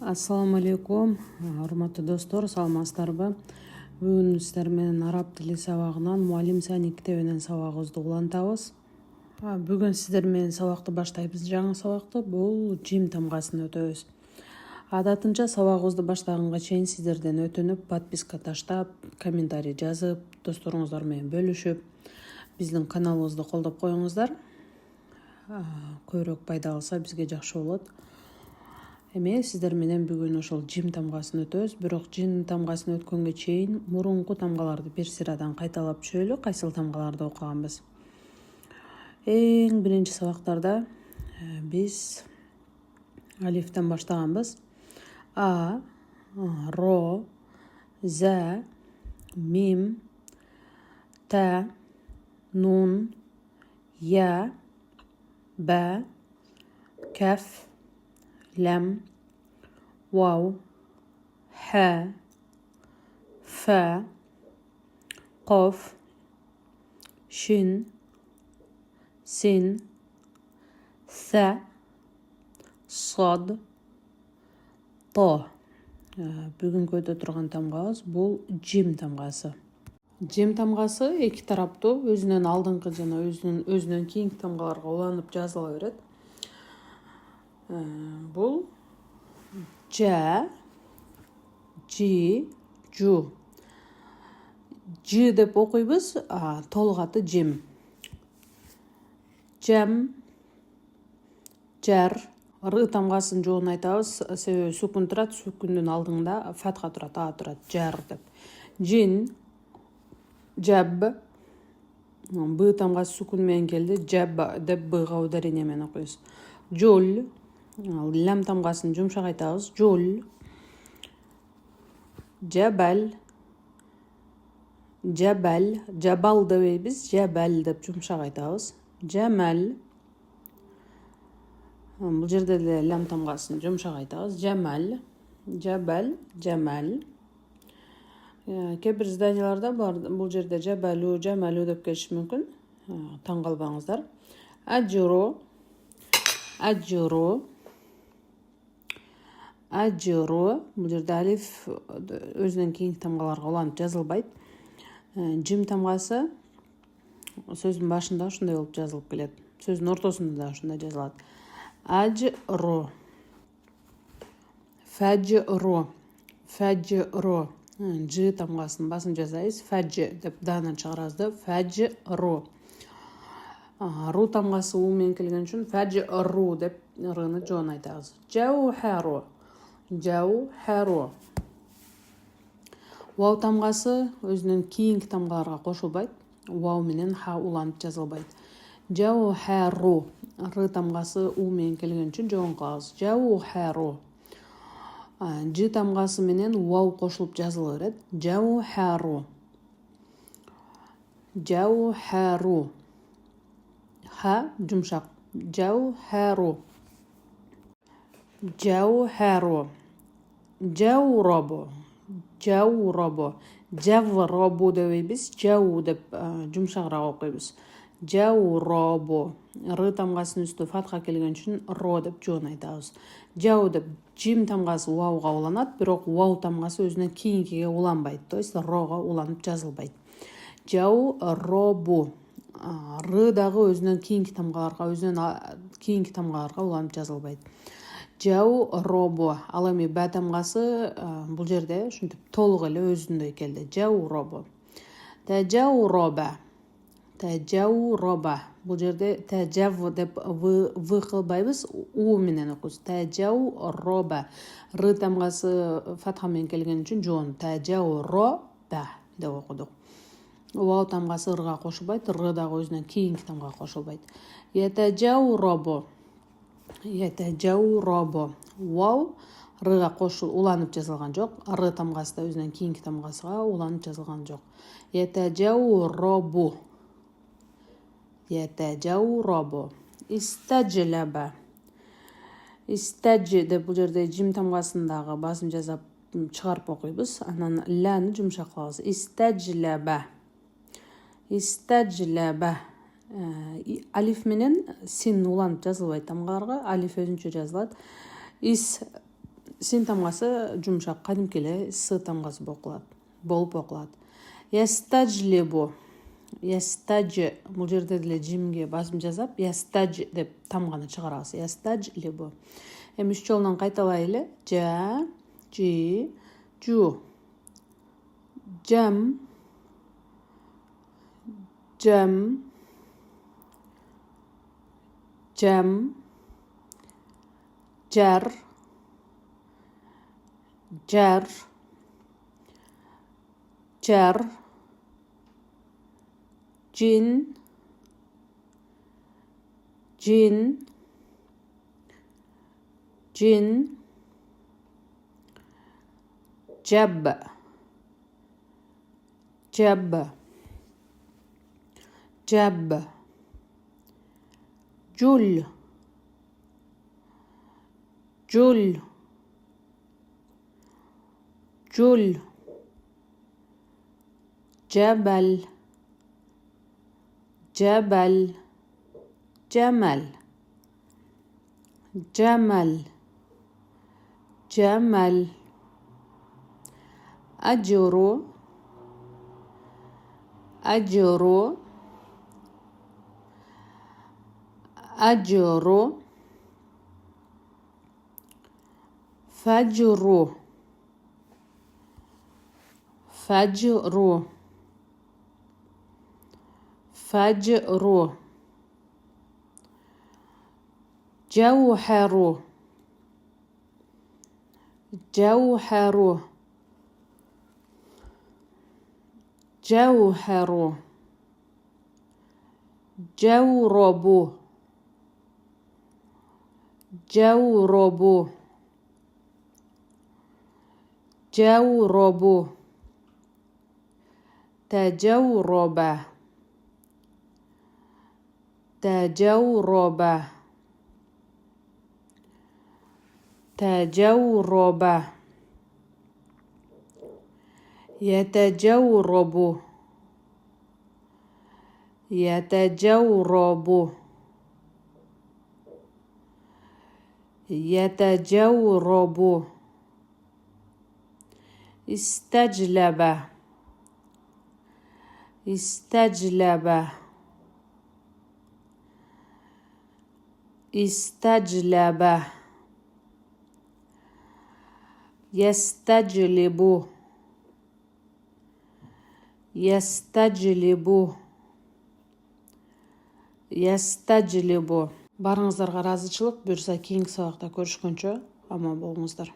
Assalamu alaikum, урматтуу достор, саламатсыздарбы? Бүгүн сиздер менен араб тили сабагынан Муалим Сани китебинен сабагыбызды улантабыз. Бүгүн сиздер менен сабакты баштайбыз. Жаңы сабакты бул джим тамгасын өтөбүз. Адатынча сабагыбызды баштаганга чейин сиздерден өтүнүп, подписка таштап, комментарий жазып, досторуңуздар менен бөлүшүп, биздин каналыбызды колдоп коюңуздар. Көбүрөөк пайда алса бизге жакшы болот. Эми сиздер менен бүгүн ошол джим тамгасын өтөбүз. Бирок джим тамгасын өткөнгө чейин мурунку тамгаларды бир сырадан кайталап түшөлү. Кайсыл тамгаларды окуганбыз? Эң биринчи сабактарда биз алифтен баштаганбыз. А, ро, за, мим, та, нун, я, ба, каф, لم واو ح فا قاف شين سين ث صاد طا. Бүгүнкү өтө турган тамгабыз бул джим тамгасы. Джим тамгасы эки тараптуу, өзүнөн алдыңкы жана өзүнөн кийинки тамгаларга уланып жазыла берет. Бул жа, жи, жу. Жи деп окуйбуз, толук аты джим. Жам, жар, ры тамгасын жоон айтабыз, себеби сукун турат, сукундун алдыңда фатха турат, а турат, жар деп. Жин, жаб, б тамгасы сукун менен келди, жаб деп бга ударение менен окуйбуз. Жул, лам тамгасын жумшак айтабыз, жул. Жабал, жабал, жабал дебейбиз, жабал деп жумшак айтабыз. Жамал, бул жерде деле лам тамгасын жумшак айтабыз, жамал, жабал, жамал. Кээ бир изданияларда бул жерде жабалу, жамалу деп келиши мүмкүн. Таң калбаңыздар. Ажуру, ажуру, ажуру. Бул жерде алиф өзүнөн кийинки тамгаларга уланып жазылбайт. Джим тамгасы сөздүн башында ушундай болуп жазылып келет. Сөздүн ортосунда да ушундай жазылат. Ажру, фажру, фажру. Ж тамгасынын басын жазайбыз. Фаж деп даанан чыгарабыз да. Фажру. Ру тамгасы у менен келген үчүн фажру деп рыны жоон айтабыз. Жаухару, жаухару. Вау тамгасы өзүнөн кийинки тамгаларга кошулбайт. Вау менен ха уланып жазылбайт. Жаухару. Ры тамгасы у менен келген үчүн жоон кылабыз. Жаухару. Ж тамгасы менен вау кошулуп жазыла берет. Жаухару. Жаухару. Ха жумшак. Жаухару. Жаухару. Жауробу. Жауробу. Жавробу дебейбиз, жау деп жумшагыраак окуйбуз. Жауробу. Ры тамгасынын үстү фатха келген үчүн ро деп жоон айтабыз. Жау деп джим тамгасы вауга уланат, бирок вау тамгасы өзүнөн кийинкиге уланбайт, то есть рого уланып жазылбайт. Жауробу. Ры дагы өзүнөн кийинки тамгаларга уланып жазылбайт. Жауробу. Ал эми ба тамгасы бул жерде ушинтип толук эле өзүндөй келди. Жауробу. Тажауроба. Тажауроба. Бул жерде тажав деп в кылбайбыз, у менен окуйбуз. Тажауроба. Ры тамгасы фатха менен келген үчүн жоон. Тажауроба деп окудук. Вау тамгасы рга кошулбайт, ры дагы өзүнөн кийинки тамгага кошулбайт. Ятажауробу. Ятажауробу. Вау рыга уланып жазылган жок. Ры тамгасы да өзүнөн кийинки тамгасыга уланып жазылган жок. Ятажауробу. Ятажауробу. Истажлаба. Истаж деп бул жерде джим тамгасындагы басым жазап чыгарып окуйбуз. Анан ланы жумшак кылабыз. Истажлаба. Истажлаба. Алиф менен син уланып жазылбайт тамгаларга. Алиф өзүнчө жазылат. син тамгасы жумшак, кадимки эле с тамгасы болуп окулат. Ястажлибу. Ястаж, бул жерде деле жимге басым жасап, ястаж деп тамганы чыгарабыз. Ястажлибу. Эми 3 жолунан кайталайлы. Жа, жи, жу. Жам, жам, жам, жар, жар, жар, жин, жин, жин, жаб, жаб, жаб, جل جل جل جبل جبل جمل جمل جمل أجر أجر أجر فجر فجر فجر جوهر جوهر جوهر جورب جورب جورب تجورب تجورب تجورب يتجورب يتجورب يتجورب استجلب استجلب استجلب يستجلب يستجلب يستجلب. Барыңыздарга ыраазычылык. Буюрса кийинки сабакта көрүшкөнчө аман болуңуздар.